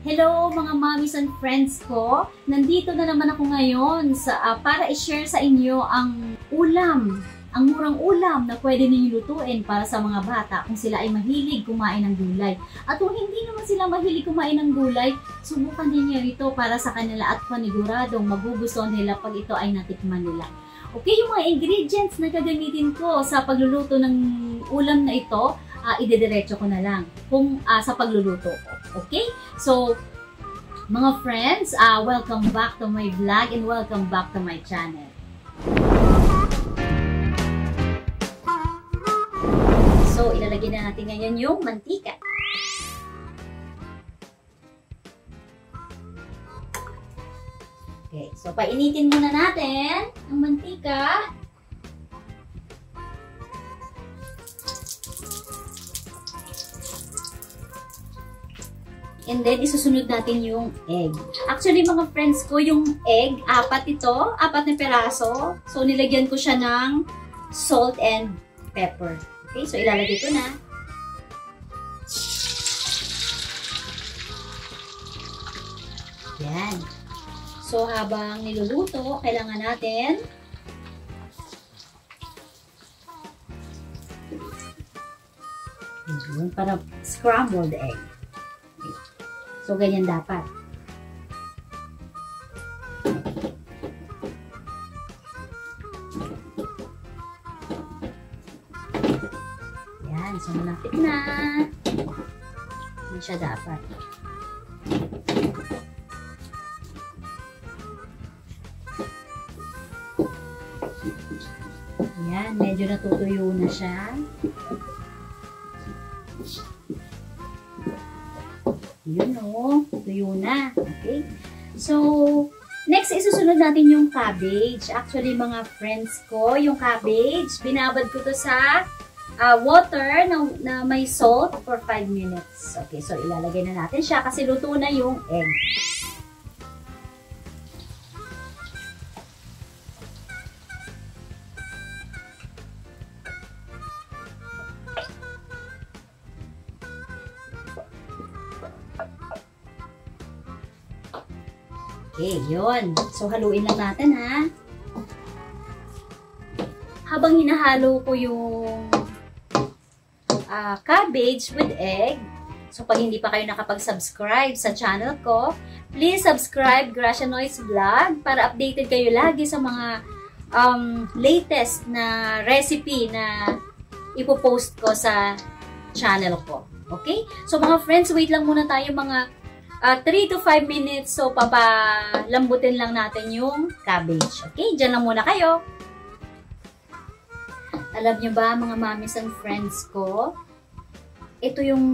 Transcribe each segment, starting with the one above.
Hello mga mommies and friends ko! Nandito na naman ako ngayon para i-share sa inyo ang murang ulam na pwede ninyo lutuin para sa mga bata kung sila ay mahilig kumain ng gulay. At kung hindi naman sila mahilig kumain ng gulay, subukan ninyo ito para sa kanila at paniguradong magugustuhan nila pag ito ay natikman nila. Okay, yung mga ingredients na gagamitin ko sa pagluluto ng ulam na ito, idediretso ko na lang sa pagluluto ko. Okay? So, mga friends, welcome back to my vlog and welcome back to my channel. So, ilalagay na natin ngayon yung mantika. Okay, so painitin muna natin ang mantika. And then, isusunod natin yung egg. Actually, mga friends ko, yung egg, apat na peraso. So, nilagyan ko siya ng salt and pepper. Okay, so ilalagay ko na. Yan. So, habang niluluto, kailangan natin para scrambled egg. So, ganyan dapat. Yan. So, malapit na. Hindi siya dapat. Yan. Medyo natutuyo na siya. Yun o, tuyo na. Okay? So, next, isusunod natin yung cabbage. Actually, mga friends ko, yung cabbage, binabad ko to sa water na may salt for 5 minutes. Okay, so ilalagay na natin siya kasi luto na yung egg. Okay, yun. So, haluin lang natin, ha. Habang hinahalo ko yung cabbage with egg, so, pag hindi pa kayo nakapag-subscribe sa channel ko, please subscribe Gracia Noyes Vlog para updated kayo lagi sa mga latest na recipe na ipopost ko sa channel ko. Okay? So, mga friends, wait lang muna tayo mga 3 to 5 minutes. So, papalambutin lang natin yung cabbage. Okay? Diyan lang muna kayo. Alam niyo ba, mga mommies and friends ko, ito yung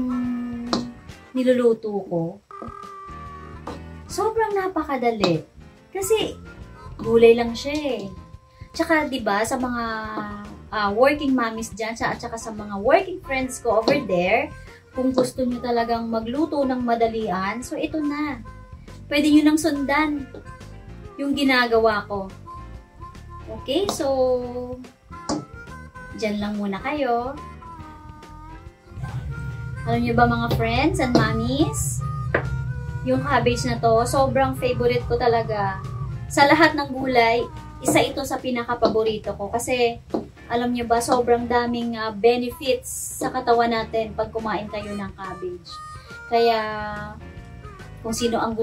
niluluto ko. Sobrang napakadali. Kasi, gulay lang siya eh. Tsaka, diba, sa mga working mommies dyan, at saka sa mga working friends ko over there, kung gusto nyo talagang magluto ng madalian, so ito na. Pwede nyo nang sundan yung ginagawa ko. Okay, so dyan lang muna kayo. Alam nyo ba mga friends and mommies, yung cabbage na to, sobrang favorite ko talaga. Sa lahat ng gulay, isa ito sa pinaka-paborito ko kasi alam niyo ba, sobrang daming benefits sa katawan natin pag kumain kayo ng cabbage. Kaya, kung sino ang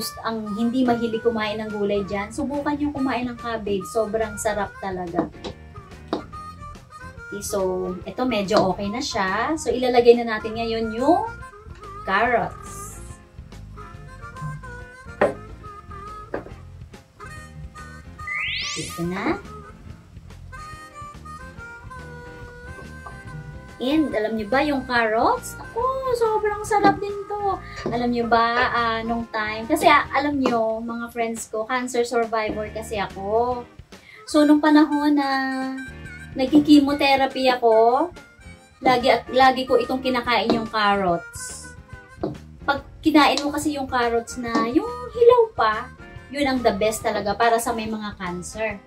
hindi mahilig kumain ng gulay dyan, subukan nyo kumain ng cabbage. Sobrang sarap talaga. Okay, so, ito medyo okay na siya. So, ilalagay na natin ngayon yung carrots. Ito na. And, alam niyo ba, yung carrots? Ako, sobrang sarap din to. Alam niyo ba, nung time, kasi alam niyo, mga friends ko, cancer survivor kasi ako. So, nung panahon na nagki-chemotherapy ako, lagi ko itong kinakain yung carrots. Pag kinain mo kasi yung carrots na, yung hilaw pa, yun ang the best talaga para sa may mga cancer.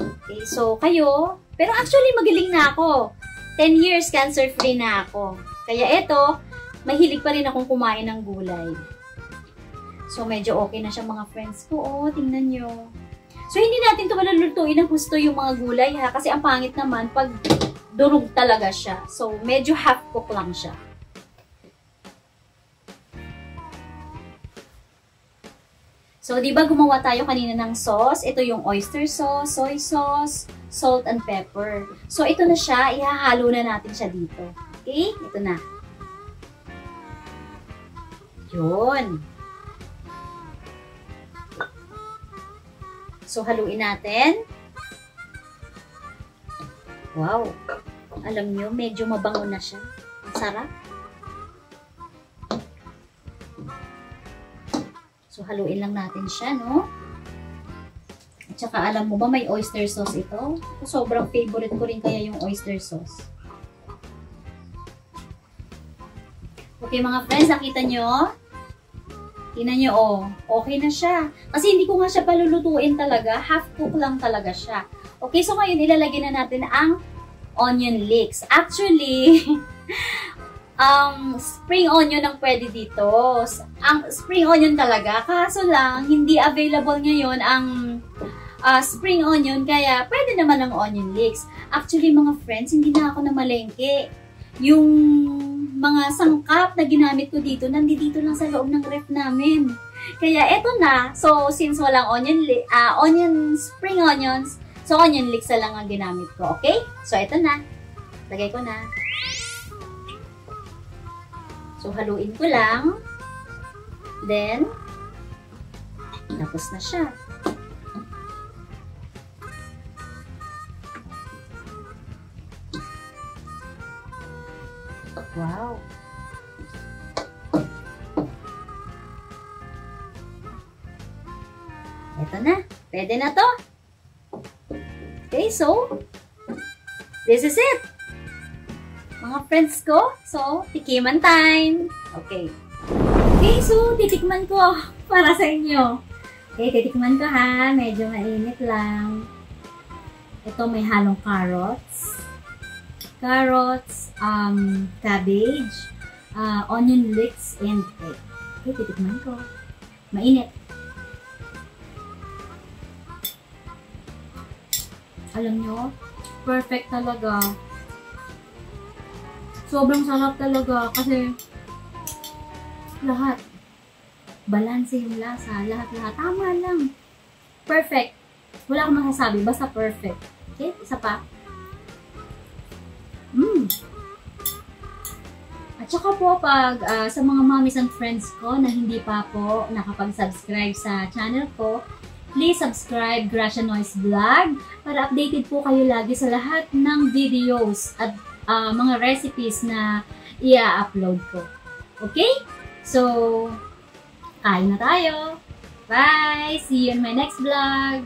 Okay, so, kayo, pero actually, magaling na ako. 10 years cancer-free na ako. Kaya ito, mahilig pa rin akong kumain ng gulay. So, medyo okay na siya mga friends ko. Oh, tingnan nyo. So, hindi natin ito malulutuin ng gusto yung mga gulay ha. Kasi ang pangit naman pag durog talaga siya. So, medyo half cook lang siya. So, di ba gumawa tayo kanina ng sauce? Ito yung oyster sauce, soy sauce, salt and pepper. So, ito na siya. Ihahalo na natin siya dito. Okay? Ito na. Yun. So, haluin natin. Wow. Alam nyo, medyo mabango na siya. Ang sarap. So, haluin lang natin siya, no? At saka, alam mo ba, may oyster sauce ito? Sobrang favorite ko rin kaya yung oyster sauce. Okay, mga friends, nakita nyo? Tingnan nyo, oh. Okay na siya. Kasi hindi ko nga siya palulutuin talaga. Half cook lang talaga siya. Okay, so ngayon, ilalagay na natin ang onion leeks. Actually, spring onion ang pwede dito. Ang spring onion talaga. Kaso lang, hindi available ngayon ang spring onion. Kaya, pwede naman ang onion leeks. Actually, mga friends, hindi na ako namalengke. Yung mga sangkap na ginamit ko dito, nandito lang sa loob ng ref namin. Kaya, eto na. So, since walang spring onions, so onion leeks na lang ang ginamit ko. Okay? So, eto na. Lagay ko na. So, haluin ko lang. Then, tapos na siya. Wow! Ito na. Pwede na to. Okay, so, this is it. Mga friends ko. So, tikiman time. Okay. Okay, so, titikman ko para sa inyo. Okay, titikman ko ha. Medyo mainit lang. Ito may halong carrots. Cabbage, onion leeks, and egg. Okay, titikman ko. Mainit. Alam nyo, perfect talaga. Sobrang sarap talaga kasi lahat. Balanse yung lasa. Lahat-lahat. Tama lang. Perfect. Wala akong masasabi. Basta perfect. Okay? Isa pa. At saka po pag sa mga mommies and friends ko na hindi pa po nakapag-subscribe sa channel ko, please subscribe Gracia Noise Vlog para updated po kayo lagi sa lahat ng videos at mga recipes na i-upload ko. Okay? So, kain na tayo. Bye! See you in my next vlog!